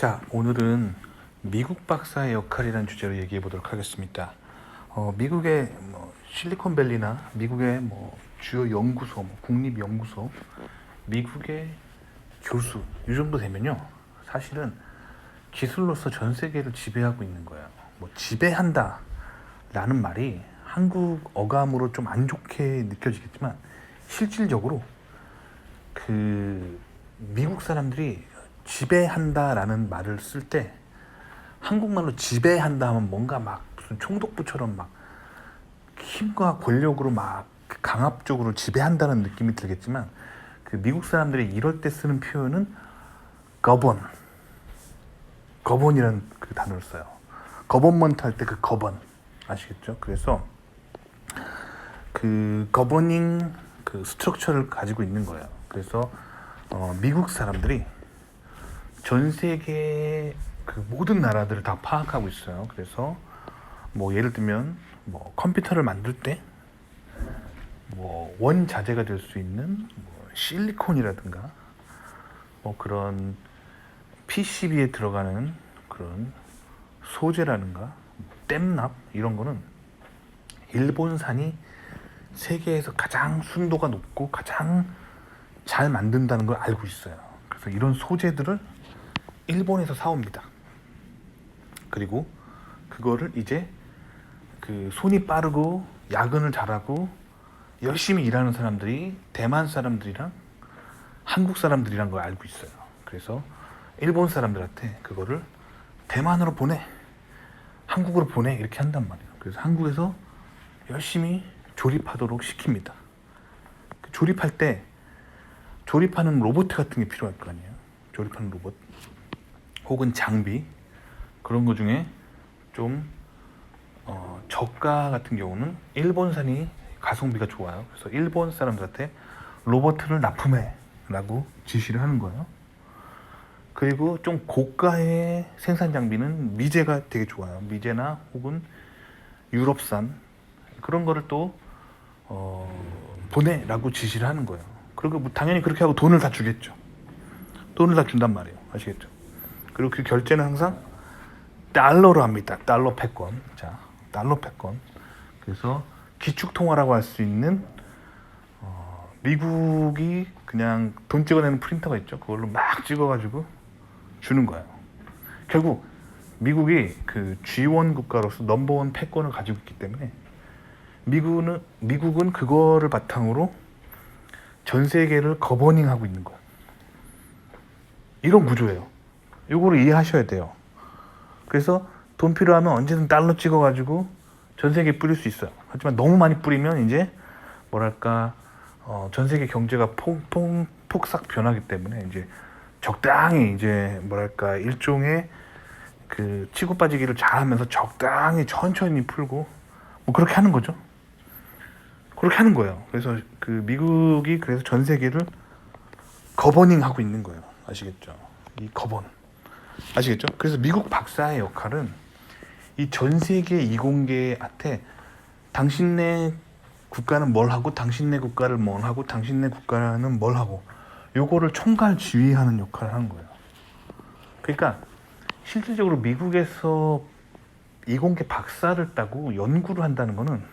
자, 오늘은 미국 박사의 역할이라는 주제로 얘기해 보도록 하겠습니다. 미국의 실리콘밸리나 미국의 주요 연구소, 국립연구소, 미국의 교수 이 정도 되면요, 사실은 기술로서 전 세계를 지배하고 있는 거예요. 지배한다 라는 말이 한국 어감으로 좀 안 좋게 느껴지겠지만, 실질적으로 미국 사람들이 지배한다라는 말을 쓸 때, 한국말로 지배한다 하면 뭔가 무슨 총독부처럼 힘과 권력으로 강압적으로 지배한다는 느낌이 들겠지만, 미국 사람들이 이럴 때 쓰는 표현은 거번이라는 단어를 써요. 거버먼트 할 때 거번 아시겠죠? 그래서 거버닝 스트럭처를 가지고 있는 거예요. 그래서 미국 사람들이 전 세계 모든 나라들을 다 파악하고 있어요. 그래서 예를 들면 컴퓨터를 만들 때 원자재가 될 수 있는 실리콘이라든가 그런 PCB에 들어가는 그런 소재라든가 댐납 이런 거는 일본산이 세계에서 가장 순도가 높고 가장 잘 만든다는 걸 알고 있어요. 그래서 이런 소재들을 일본에서 사옵니다. 그리고 그거를 이제 손이 빠르고 야근을 잘하고 열심히 일하는 사람들이 대만 사람들이랑 한국 사람들이란 걸 알고 있어요. 그래서 일본 사람들한테 그거를 대만으로 보내, 한국으로 보내, 이렇게 한단 말이에요. 그래서 한국에서 열심히 조립하도록 시킵니다. 조립할 때 조립하는 로봇 같은 게 필요할 거 아니에요. 조립하는 로봇 혹은 장비, 그런 거 중에 좀 저가 같은 경우는 일본산이 가성비가 좋아요. 그래서 일본 사람들한테 로봇을 납품해 라고 지시를 하는 거예요. 그리고 좀 고가의 생산 장비는 미제가 되게 좋아요. 미제나 혹은 유럽산, 그런 거를 또 보내라고 지시를 하는 거예요. 그리고 당연히 그렇게 하고 돈을 다 주겠죠. 돈을 다 준단 말이에요. 아시겠죠? 그리고 그 결제는 항상 달러로 합니다. 달러 패권. 자, 달러 패권. 그래서 기축통화라고 할 수 있는 미국이 그냥 돈 찍어내는 프린터가 있죠. 그걸로 막 찍어가지고 주는 거예요. 결국 미국이 G1 국가로서 넘버원 패권을 가지고 있기 때문에 미국은 그거를 바탕으로 전 세계를 거버닝하고 있는 거예요. 이런 구조예요. 이거를 이해하셔야 돼요. 그래서 돈 필요하면 언제든 달러 찍어가지고 전 세계에 뿌릴 수 있어요. 하지만 너무 많이 뿌리면 이제 전 세계 경제가 폭삭 변하기 때문에 이제 적당히 일종의 치고 빠지기를 잘하면서 적당히 천천히 풀고 그렇게 하는 거죠. 그렇게 하는 거예요. 그래서 미국이 그래서 전 세계를 거버닝 하고 있는 거예요. 아시겠죠? 이 거번. 아시겠죠? 그래서 미국 박사의 역할은 이 전 세계 이공계한테 당신네 국가는 뭘 하고, 당신네 국가를 뭘 하고, 당신네 국가는 뭘 하고, 요거를 총괄 지휘하는 역할을 하는 거예요. 그러니까 실질적으로 미국에서 이공계 박사를 따고 연구를 한다는 거는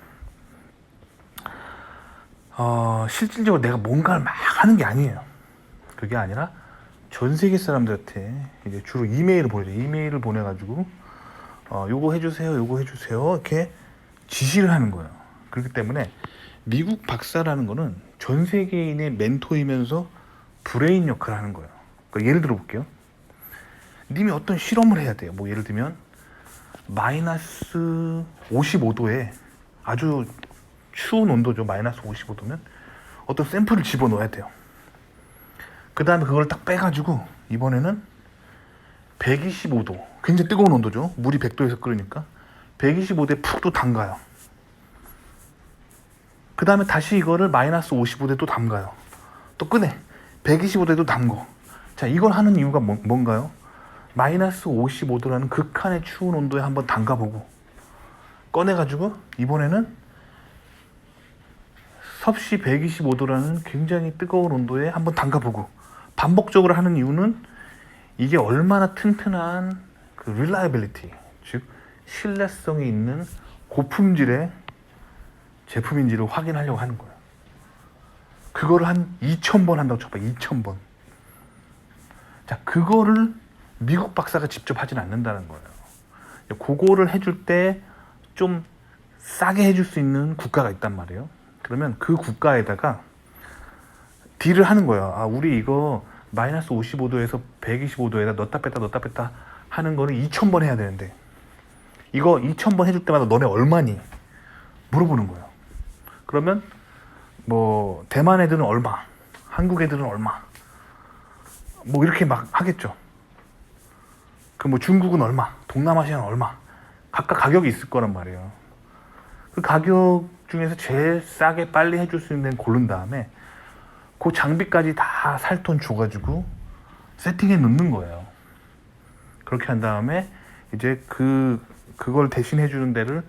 실질적으로 내가 뭔가를 막 하는 게 아니에요. 그게 아니라 전 세계 사람들한테 이제 주로 이메일을 보내죠. 이메일을 보내가지고 요거 해주세요, 요거 해주세요, 이렇게 지시를 하는 거예요. 그렇기 때문에 미국 박사라는 거는 전 세계인의 멘토이면서 브레인 역할을 하는 거예요. 그러니까 예를 들어 볼게요. 님이 어떤 실험을 해야 돼요. 예를 들면 마이너스 55도에 아주 추운 온도죠. 마이너스 55도면 어떤 샘플을 집어넣어야 돼요. 그 다음에 그걸 딱 빼가지고 이번에는 125도, 굉장히 뜨거운 온도죠. 물이 100도에서 끓으니까 125도에 푹 또 담가요. 그 다음에 다시 이거를 마이너스 55도에 또 담가요. 또 꺼내 125도에도 담궈. 자, 이걸 하는 이유가 뭔가요? 마이너스 55도라는 극한의 추운 온도에 한번 담가보고 꺼내가지고 이번에는 섭씨 125도라는 굉장히 뜨거운 온도에 한번 담가보고 반복적으로 하는 이유는 이게 얼마나 튼튼한 그 reliability, 즉 신뢰성이 있는 고품질의 제품인지를 확인하려고 하는 거예요. 그거를 한 2,000번 한다고 쳐봐. 2,000번. 자, 그거를 미국 박사가 직접 하진 않는다는 거예요. 그거를 해줄 때 좀 싸게 해줄 수 있는 국가가 있단 말이에요. 그러면 그 국가에다가 딜을 하는 거예요. 아, 우리 이거 마이너스 55도에서 125도에다 넣었다 뺐다 하는 거를 2,000번 해야 되는데 이거 2,000번 해줄 때마다 너네 얼마니? 물어보는 거예요. 그러면 뭐 대만 애들은 얼마, 한국 애들은 얼마, 뭐 이렇게 막 하겠죠. 그 뭐 중국은 얼마, 동남아시아는 얼마, 각각 가격이 있을 거란 말이에요. 그 가격 중에서 제일 싸게 빨리 해줄 수 있는 데는 고른 다음에 그 장비까지 다 살 돈 줘가지고 세팅해 놓는 거예요. 그렇게 한 다음에 이제 그걸 대신 해주는 데를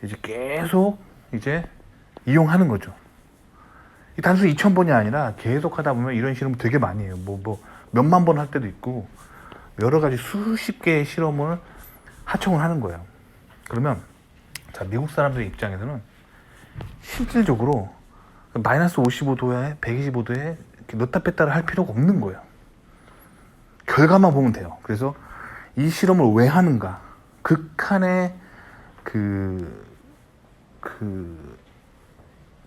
이제 계속 이제 이용하는 거죠. 단순히 2,000번이 아니라 계속 하다 보면 이런 실험 되게 많이 해요. 뭐 몇만 번 할 때도 있고 여러 가지 수십 개의 실험을 하청을 하는 거예요. 그러면 자, 미국 사람들 입장에서는 실질적으로 마이너스 55도에 125도에 넣다 뺐다를 할 필요가 없는 거예요. 결과만 보면 돼요. 그래서 이 실험을 왜 하는가? 극한의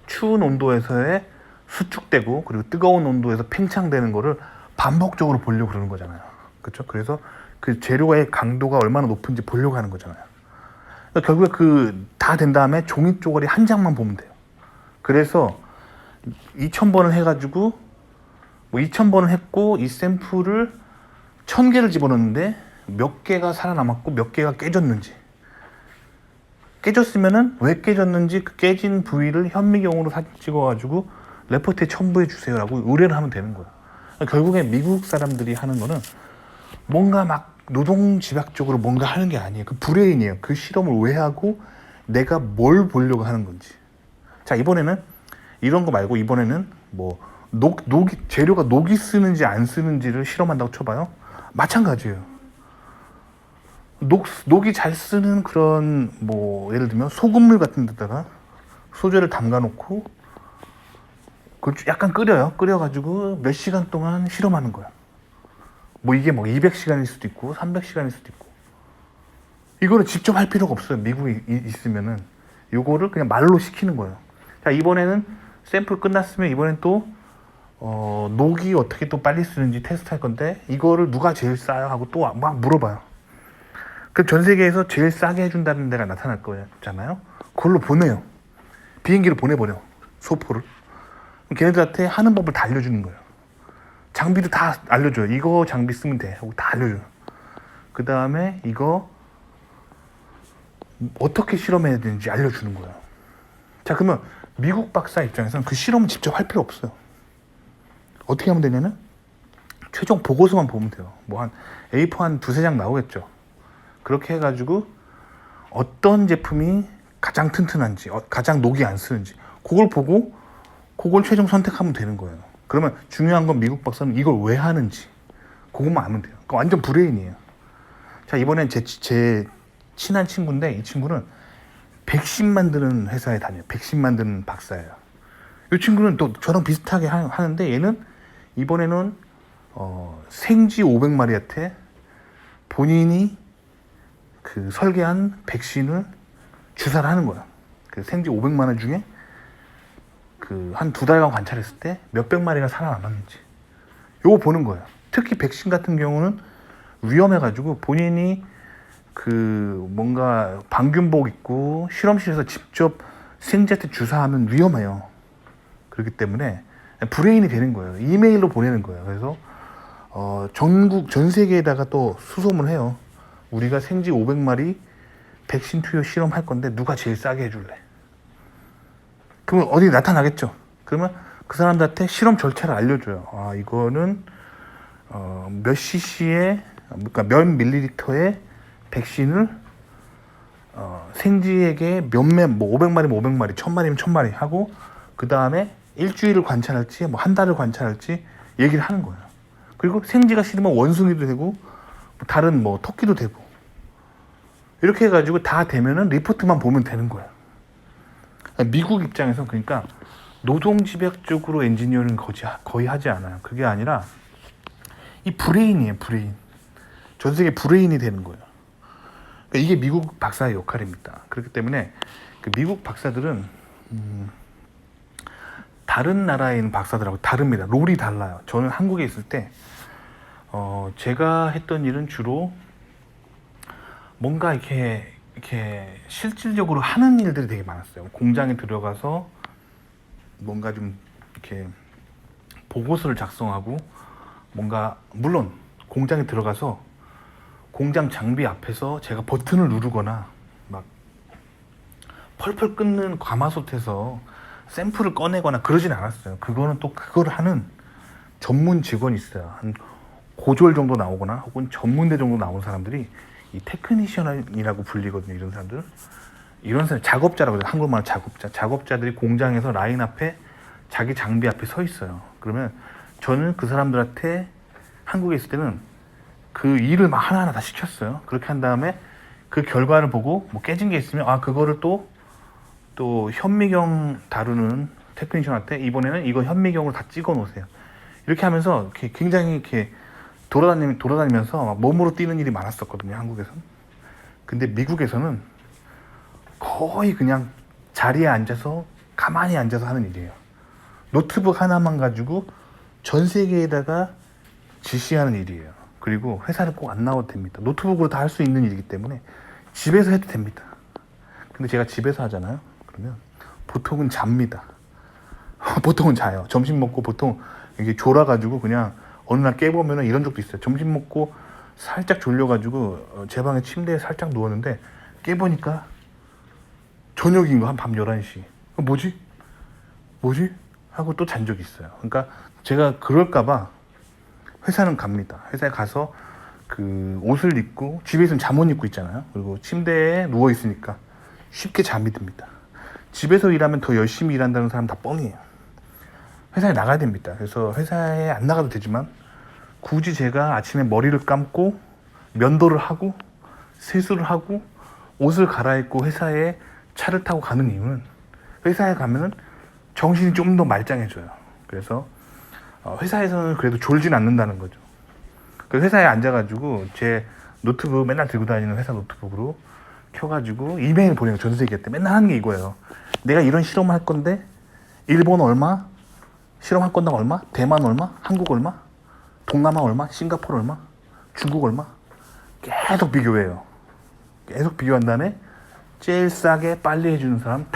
추운 온도에서의 수축되고 그리고 뜨거운 온도에서 팽창되는 거를 반복적으로 보려고 그러는 거잖아요. 그렇죠? 그래서 그 재료의 강도가 얼마나 높은지 보려고 하는 거잖아요. 그러니까 결국에 다 된 다음에 종이 쪼가리 한 장만 보면 돼요. 그래서 2,000번을 해가지고 뭐 2,000번을 했고 이 샘플을 1,000개를 집어넣는데 몇 개가 살아남았고 몇 개가 깨졌는지, 깨졌으면은 왜 깨졌는지 그 깨진 부위를 현미경으로 사진 찍어가지고 레포트에 첨부해 주세요라고 의뢰를 하면 되는 거예요. 결국에 미국 사람들이 하는 거는 뭔가 막 노동집약적으로 뭔가 하는 게 아니에요. 그 브레인이에요. 그 실험을 왜 하고 내가 뭘 보려고 하는 건지. 자, 이번에는 이런 거 말고 이번에는 뭐 재료가 녹이 쓰는지 안 쓰는지를 실험한다고 쳐봐요. 마찬가지예요. 녹이 잘 쓰는 그런 뭐 예를 들면 소금물 같은 데다가 소재를 담가 놓고 약간 끓여가지고 몇 시간 동안 실험하는 거야. 뭐 이게 뭐 200시간일 수도 있고 300시간일 수도 있고. 이거를 직접 할 필요가 없어요. 미국에 있으면은 요거를 그냥 말로 시키는 거예요. 자, 이번에는 샘플 끝났으면 이번엔 또 녹이 어떻게 또 빨리 쓰는지 테스트할 건데 이거를 누가 제일 싸요 하고 또 막 물어봐요. 그럼 전 세계에서 제일 싸게 해준다는 데가 나타날 거잖아요. 그걸로 보내요. 비행기를 보내버려. 소포를. 걔네들한테 하는 법을 다 알려주는 거예요. 장비도 다 알려줘요. 이거 장비 쓰면 돼 하고 다 알려줘요. 그 다음에 이거 어떻게 실험해야 되는지 알려주는 거예요. 자, 그러면 미국 박사 입장에서는 그 실험을 직접 할 필요 없어요. 어떻게 하면 되냐면 최종 보고서만 보면 돼요. 뭐 한 A4 한 두세 장 나오겠죠. 그렇게 해가지고 어떤 제품이 가장 튼튼한지, 가장 녹이 안 쓰는지 그걸 보고 그걸 최종 선택하면 되는 거예요. 그러면 중요한 건 미국 박사는 이걸 왜 하는지 그것만 알면 돼요. 그러니까 완전 브레인이에요. 자, 이번엔 제 친한 친구인데 이 친구는 백신 만드는 회사에 다녀요. 백신 만드는 박사예요. 이 친구는 또 저랑 비슷하게 하는데 얘는 이번에는 생쥐 500마리한테 본인이 그 설계한 백신을 주사를 하는 거야. 그 생쥐 500마리 중에 그 한 2달간 관찰했을 때 몇백 마리가 살아남았는지 요거 보는 거예요. 특히 백신 같은 경우는 위험해가지고 본인이 그 뭔가 방균복 입고 실험실에서 직접 생쥐한테 주사하면 위험해요. 그렇기 때문에 브레인이 되는 거예요. 이메일로 보내는 거예요. 그래서 전 세계에다가 또 수소문을 해요. 우리가 생쥐 500마리 백신 투여 실험할 건데 누가 제일 싸게 해줄래? 그러면 어디 나타나겠죠. 그러면 그 사람들한테 실험 절차를 알려줘요. 아, 이거는 몇 cc의 그러니까 몇 밀리리터의 백신을 생쥐에게 몇몇 뭐 500마리면 500마리, 1000마리면 1000마리 하고 그 다음에 일주일을 관찰할지 뭐 한 달을 관찰할지 얘기를 하는 거예요. 그리고 생쥐가 싫으면 원숭이도 되고 다른 뭐 토끼도 되고 이렇게 해가지고 다 되면은 리포트만 보면 되는 거야. 미국 입장에서 그러니까 노동집약적으로 엔지니어링 거의 하지 않아요. 그게 아니라 이 브레인이에요. 브레인. 전 세계 브레인이 되는 거예요. 그러니까 이게 미국 박사의 역할입니다. 그렇기 때문에 그 미국 박사들은 다른 나라에 있는 박사들하고 다릅니다. 롤이 달라요. 저는 한국에 있을 때 제가 했던 일은 주로 뭔가 이렇게 실질적으로 하는 일들이 되게 많았어요. 공장에 들어가서 뭔가 좀 이렇게 보고서를 작성하고 뭔가 물론 공장에 들어가서 공장 장비 앞에서 제가 버튼을 누르거나 막 펄펄 끓는 가마솥에서 샘플을 꺼내거나 그러진 않았어요. 그거는 또 그걸 하는 전문 직원이 있어요. 한 고졸 정도 나오거나 혹은 전문대 정도 나온 사람들이 이 테크니션이라고 불리거든요. 이런 사람들. 이런 사람 작업자라고 해요. 한국말로 작업자. 작업자들이 공장에서 라인 앞에 자기 장비 앞에 서 있어요. 그러면 저는 그 사람들한테 한국에 있을 때는 그 일을 막 하나하나 다 시켰어요. 그렇게 한 다음에 그 결과를 보고 뭐 깨진 게 있으면 그거를 또 현미경 다루는 테크니션한테 이번에는 이거 현미경으로 다 찍어 놓으세요. 이렇게 하면서 이렇게 굉장히 이렇게 돌아다니면서 막 몸으로 뛰는 일이 많았었거든요. 한국에서는. 근데 미국에서는 거의 그냥 자리에 앉아서 가만히 앉아서 하는 일이에요. 노트북 하나만 가지고 전 세계에다가 지시하는 일이에요. 그리고 회사를 꼭 안 나와도 됩니다. 노트북으로 다 할 수 있는 일이기 때문에 집에서 해도 됩니다. 근데 제가 집에서 하잖아요. 그러면 보통은 잡니다. 보통은 자요. 점심 먹고 보통 이게 졸아가지고 그냥 어느 날 깨보면 이런 적도 있어요. 점심 먹고 살짝 졸려가지고 제 방에 침대에 살짝 누웠는데 깨보니까 저녁인 거 한 밤 11시. 뭐지? 하고 또 잔 적이 있어요. 그러니까 제가 그럴까봐 회사는 갑니다. 회사에 가서 그 옷을 입고 집에 있으면 잠옷 입고 있잖아요. 그리고 침대에 누워 있으니까 쉽게 잠이 듭니다. 집에서 일하면 더 열심히 일한다는 사람 다 뻥이에요. 회사에 나가야 됩니다. 그래서 회사에 안 나가도 되지만 굳이 제가 아침에 머리를 감고 면도를 하고 세수를 하고 옷을 갈아입고 회사에 차를 타고 가는 이유는 회사에 가면은 정신이 좀 더 말짱해져요. 그래서 회사에서는 그래도 졸진 않는다는 거죠. 그 회사에 앉아가지고 제 노트북 맨날 들고 다니는 회사 노트북으로 켜가지고 이메일 보내요. 전 세계한테 맨날 하는 게 이거예요. 내가 이런 실험을 할 건데 일본 얼마? 실험할 건당 얼마? 대만 얼마? 한국 얼마? 동남아 얼마? 싱가포르 얼마? 중국 얼마? 계속 비교해요. 계속 비교한 다음에 제일 싸게 빨리 해주는 사람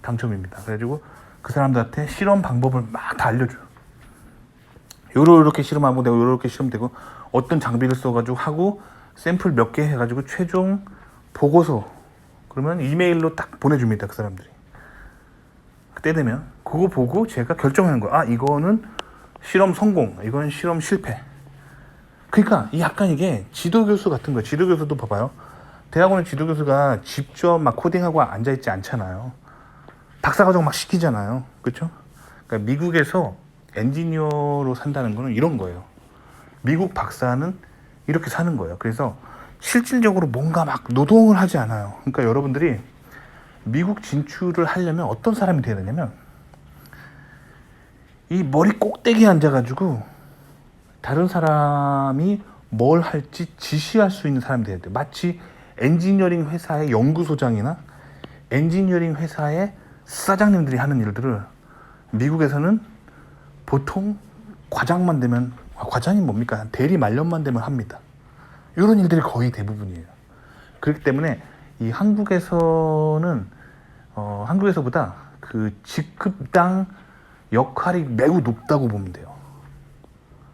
당첨입니다. 그래가지고 그 사람들한테 실험 방법을 막 다 알려줘요. 요렇게 실험하고 내가 요렇게 실험되고 어떤 장비를 써가지고 하고 샘플 몇 개 해가지고 최종 보고서 그러면 이메일로 딱 보내줍니다. 그 사람들이. 그때 되면 그거 보고 제가 결정하는 거야. 이거는 실험 성공, 이건 실험 실패. 그러니까 약간 이게 지도교수 같은 거예요. 지도교수도 봐봐요. 대학원의 지도교수가 직접 막 코딩하고 앉아있지 않잖아요. 박사과정 막 시키잖아요. 그렇죠? 그러니까 미국에서 엔지니어로 산다는 거는 이런 거예요. 미국 박사는 이렇게 사는 거예요. 그래서 실질적으로 뭔가 막 노동을 하지 않아요. 그러니까 여러분들이 미국 진출을 하려면 어떤 사람이 돼야 되냐면 이 머리 꼭대기에 앉아가지고 다른 사람이 뭘 할지 지시할 수 있는 사람이 돼야 돼요. 마치 엔지니어링 회사의 연구소장이나 엔지니어링 회사의 사장님들이 하는 일들을 미국에서는 보통 과장만 되면 과장이 뭡니까? 대리 말년만 되면 합니다. 이런 일들이 거의 대부분이에요. 그렇기 때문에 이 한국에서는 한국에서보다 그 직급당 역할이 매우 높다고 보면 돼요.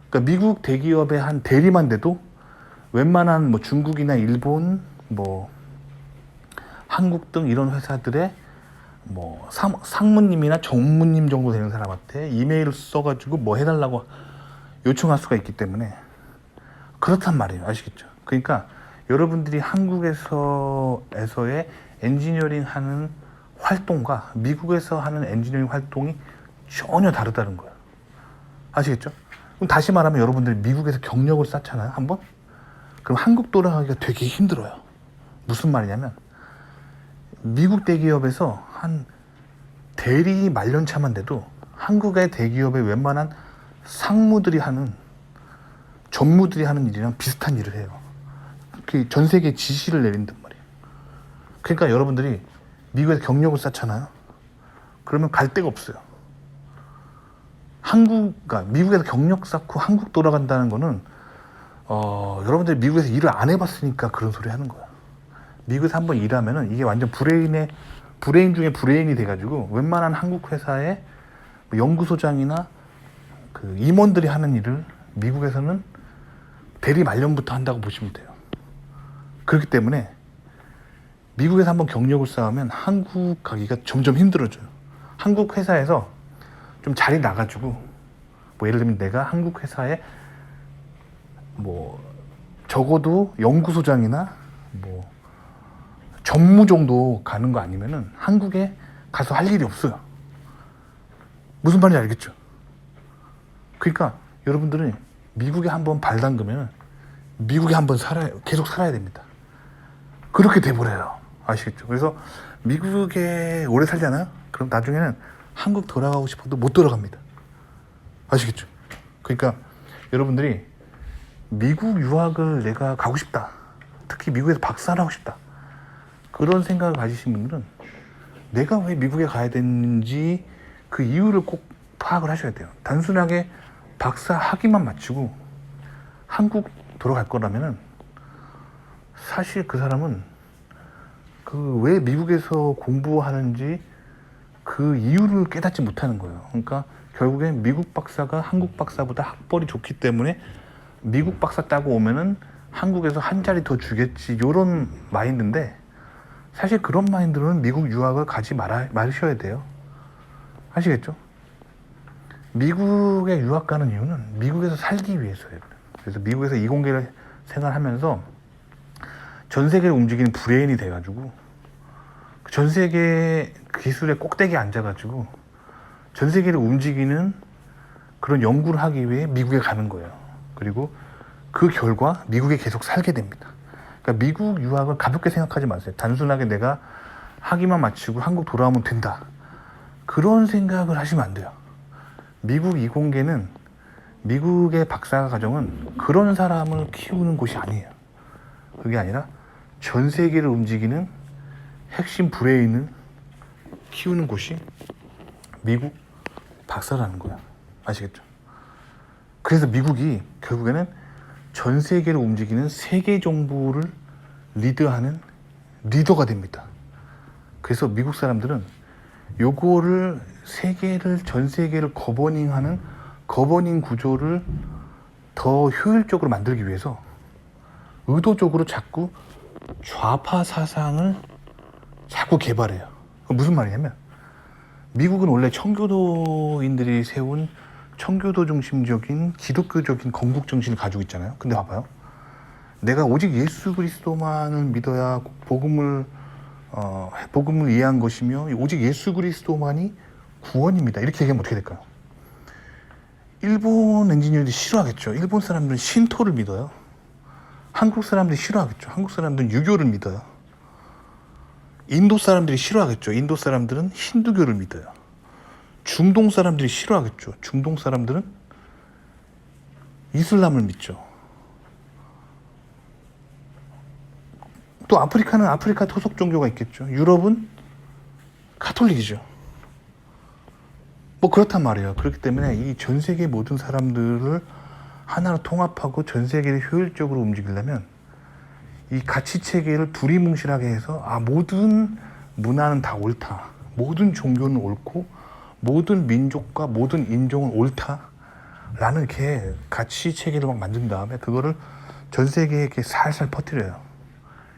그러니까 미국 대기업의 한 대리만 돼도 웬만한 뭐 중국이나 일본, 뭐 한국 등 이런 회사들의 뭐 상무님이나 정무님 정도 되는 사람한테 이메일을 써가지고 뭐 해달라고 요청할 수가 있기 때문에 그렇단 말이에요. 아시겠죠? 그러니까 여러분들이 한국에서의 엔지니어링 하는 활동과 미국에서 하는 엔지니어링 활동이 전혀 다르다는 거예요. 아시겠죠? 그럼 다시 말하면 여러분들이 미국에서 경력을 쌓잖아요, 한번? 그럼 한국 돌아가기가 되게 힘들어요. 무슨 말이냐면 미국 대기업에서 한 대리 말년차만 돼도 한국의 대기업의 웬만한 상무들이 하는, 전무들이 하는 일이랑 비슷한 일을 해요. 그 전 세계에 지시를 내린단 말이에요. 그러니까 여러분들이 미국에서 경력을 쌓잖아요. 그러면 갈 데가 없어요. 그러니까 미국에서 경력 쌓고 한국 돌아간다는 거는 여러분들이 미국에서 일을 안 해봤으니까 그런 소리 하는 거야. 미국에서 한번 일하면은 이게 완전 브레인 중에 브레인이 돼가지고 웬만한 한국 회사의 연구소장이나 그 임원들이 하는 일을 미국에서는 대리 말년부터 한다고 보시면 돼요. 그렇기 때문에 미국에서 한번 경력을 쌓으면 한국 가기가 점점 힘들어져요. 한국 회사에서 좀 자리 나가지고 뭐 예를 들면 내가 한국 회사에 뭐 적어도 연구소장이나 뭐 전무 정도 가는 거 아니면은 한국에 가서 할 일이 없어요. 무슨 말인지 알겠죠? 그러니까 여러분들은 미국에 한번 발 담그면 미국에 한번 계속 살아야 됩니다. 그렇게 돼버려요. 아시겠죠? 그래서 미국에 오래 살잖아요? 그럼 나중에는 한국 돌아가고 싶어도 못 돌아갑니다. 아시겠죠? 그러니까 여러분들이 미국 유학을 내가 가고 싶다. 특히 미국에서 박사를 하고 싶다. 그런 생각을 가지신 분들은 내가 왜 미국에 가야 되는지 그 이유를 꼭 파악을 하셔야 돼요. 단순하게 박사 학위만 마치고 한국 돌아갈 거라면은 사실 그 사람은 그 왜 미국에서 공부하는지 그 이유를 깨닫지 못하는 거예요. 그러니까 결국엔 미국 박사가 한국 박사보다 학벌이 좋기 때문에 미국 박사 따고 오면은 한국에서 한 자리 더 주겠지, 요런 마인드인데 사실 그런 마인드로는 미국 유학을 가지 마셔야 돼요. 아시겠죠? 미국에 유학 가는 이유는 미국에서 살기 위해서예요. 그래서 미국에서 이공계를 생활하면서 전 세계를 움직이는 브레인이 돼가지고 전 세계 기술의 꼭대기에 앉아가지고 전 세계를 움직이는 그런 연구를 하기 위해 미국에 가는 거예요. 그리고 그 결과 미국에 계속 살게 됩니다. 그러니까 미국 유학을 가볍게 생각하지 마세요. 단순하게 내가 학위만 마치고 한국 돌아오면 된다. 그런 생각을 하시면 안 돼요. 미국 이공계는, 미국의 박사 과정은 그런 사람을 키우는 곳이 아니에요. 그게 아니라 전 세계를 움직이는 핵심 브레인을 키우는 곳이 미국 박사라는 거야. 아시겠죠? 그래서 미국이 결국에는 전 세계를 움직이는 세계 정부를 리드하는 리더가 됩니다. 그래서 미국 사람들은 요거를 전 세계를 거버닝하는 거버닝 구조를 더 효율적으로 만들기 위해서 의도적으로 자꾸 좌파 사상을 자꾸 개발해요. 무슨 말이냐면 미국은 원래 청교도인들이 세운 청교도 중심적인 기독교적인 건국 정신을 가지고 있잖아요. 근데 봐봐요. 내가 오직 예수 그리스도만을 믿어야 복음을 이해한 것이며 오직 예수 그리스도만이 구원입니다. 이렇게 얘기하면 어떻게 될까요? 일본 엔지니어들이 싫어하겠죠. 일본 사람들은 신토를 믿어요. 한국 사람들이 싫어하겠죠. 한국 사람들은 유교를 믿어요. 인도 사람들이 싫어하겠죠. 인도 사람들은 힌두교를 믿어요. 중동 사람들이 싫어하겠죠. 중동 사람들은 이슬람을 믿죠. 또 아프리카는 아프리카 토속 종교가 있겠죠. 유럽은 가톨릭이죠. 뭐 그렇단 말이에요. 그렇기 때문에 이 전 세계 모든 사람들을 하나로 통합하고 전 세계를 효율적으로 움직이려면 이 가치 체계를 두리뭉실하게 해서 모든 문화는 다 옳다. 모든 종교는 옳고 모든 민족과 모든 인종은 옳다라는 이렇게 가치 체계를 막 만든 다음에 그거를 전 세계에 이렇게 살살 퍼뜨려요.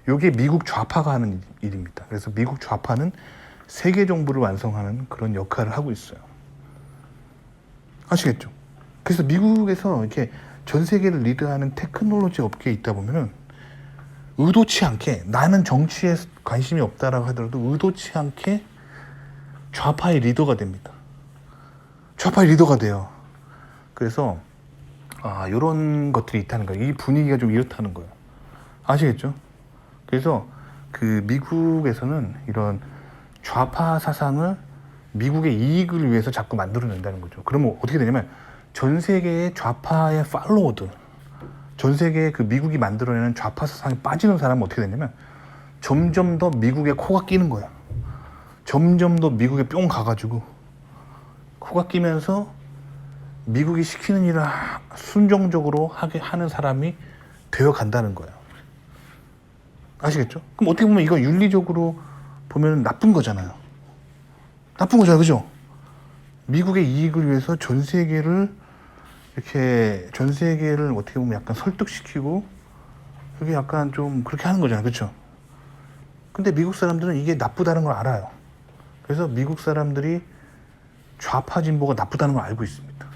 이게 미국 좌파가 하는 일입니다. 그래서 미국 좌파는 세계 정부를 완성하는 그런 역할을 하고 있어요. 아시겠죠? 그래서 미국에서 이렇게 전 세계를 리드하는 테크놀로지 업계에 있다 보면은 의도치 않게, 나는 정치에 관심이 없다라고 하더라도 의도치 않게 좌파의 리더가 됩니다. 좌파의 리더가 돼요. 그래서 이런 것들이 있다는 거예요. 이 분위기가 좀 이렇다는 거예요. 아시겠죠? 그래서 그 미국에서는 이런 좌파 사상을 미국의 이익을 위해서 자꾸 만들어낸다는 거죠. 그러면 어떻게 되냐면 전 세계의 좌파의 팔로워들, 전 세계의 그 미국이 만들어내는 좌파 사상에 빠지는 사람은 어떻게 되냐면 점점 더 미국에 코가 끼는 거야. 점점 더 미국에 뿅 가가지고 코가 끼면서 미국이 시키는 일을 순종적으로 하게 하는 사람이 되어 간다는 거예요. 아시겠죠? 그럼 어떻게 보면 이거 윤리적으로 보면 나쁜 거잖아요. 나쁜 거잖아요. 그죠? 미국의 이익을 위해서 전 세계를 어떻게 보면 약간 설득시키고 그게 약간 좀 그렇게 하는 거잖아요. 그렇죠? 근데 미국 사람들은 이게 나쁘다는 걸 알아요. 그래서 미국 사람들이 좌파 진보가 나쁘다는 걸 알고 있습니다.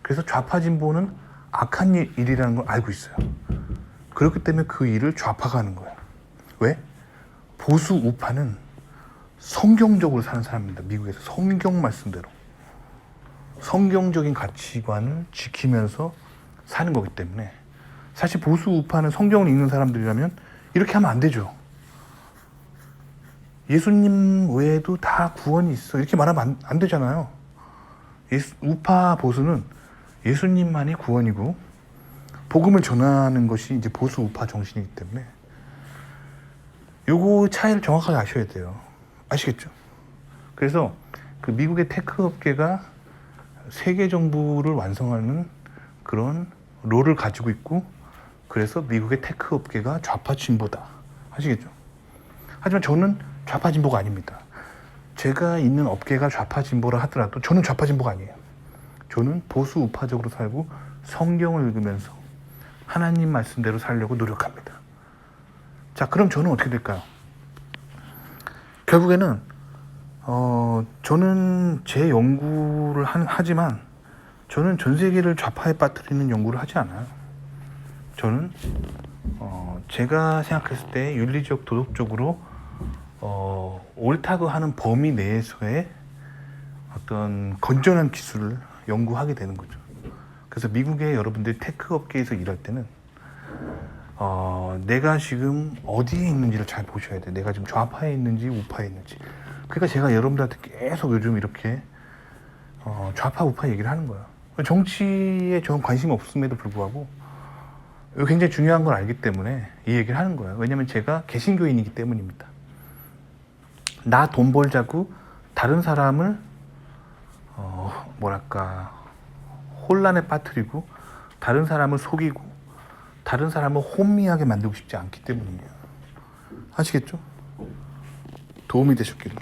그래서 좌파 진보는 악한 일이라는 걸 알고 있어요. 그렇기 때문에 그 일을 좌파가 하는 거예요. 왜? 보수 우파는 성경적으로 사는 사람입니다. 미국에서 성경 말씀대로 성경적인 가치관을 지키면서 사는 거기 때문에 사실 보수 우파는 성경을 읽는 사람들이라면 이렇게 하면 안 되죠. 예수님 외에도 다 구원이 있어 이렇게 말하면 안 되잖아요. 우파 보수는 예수님만이 구원이고 복음을 전하는 것이 이제 보수 우파 정신이기 때문에 요거 차이를 정확하게 아셔야 돼요. 아시겠죠? 그래서 그 미국의 테크 업계가 세계 정부를 완성하는 그런 롤을 가지고 있고 그래서 미국의 테크 업계가 좌파 진보다. 아시겠죠? 하지만 저는 좌파 진보가 아닙니다. 제가 있는 업계가 좌파 진보라 하더라도 저는 좌파 진보가 아니에요. 저는 보수 우파적으로 살고 성경을 읽으면서 하나님 말씀대로 살려고 노력합니다. 자, 그럼 저는 어떻게 될까요? 결국에는 저는 제 연구를 하지만 저는 전 세계를 좌파에 빠뜨리는 연구를 하지 않아요. 저는 제가 생각했을 때 윤리적 도덕적으로 옳다고 하는 범위 내에서의 어떤 건전한 기술을 연구하게 되는 거죠. 그래서 미국의 여러분들이 테크 업계에서 일할 때는 내가 지금 어디에 있는지를 잘 보셔야 돼. 내가 지금 좌파에 있는지 우파에 있는지. 그러니까 제가 여러분들한테 계속 요즘 이렇게 좌파 우파 얘기를 하는 거예요. 정치에 저는 관심이 없음에도 불구하고 이거 굉장히 중요한 걸 알기 때문에 이 얘기를 하는 거예요. 왜냐면 제가 개신교인이기 때문입니다. 나 돈 벌자고 다른 사람을 혼란에 빠뜨리고 다른 사람을 속이고 다른 사람을 혼미하게 만들고 싶지 않기 때문이에요. 아시겠죠? 도움이 되셨기를.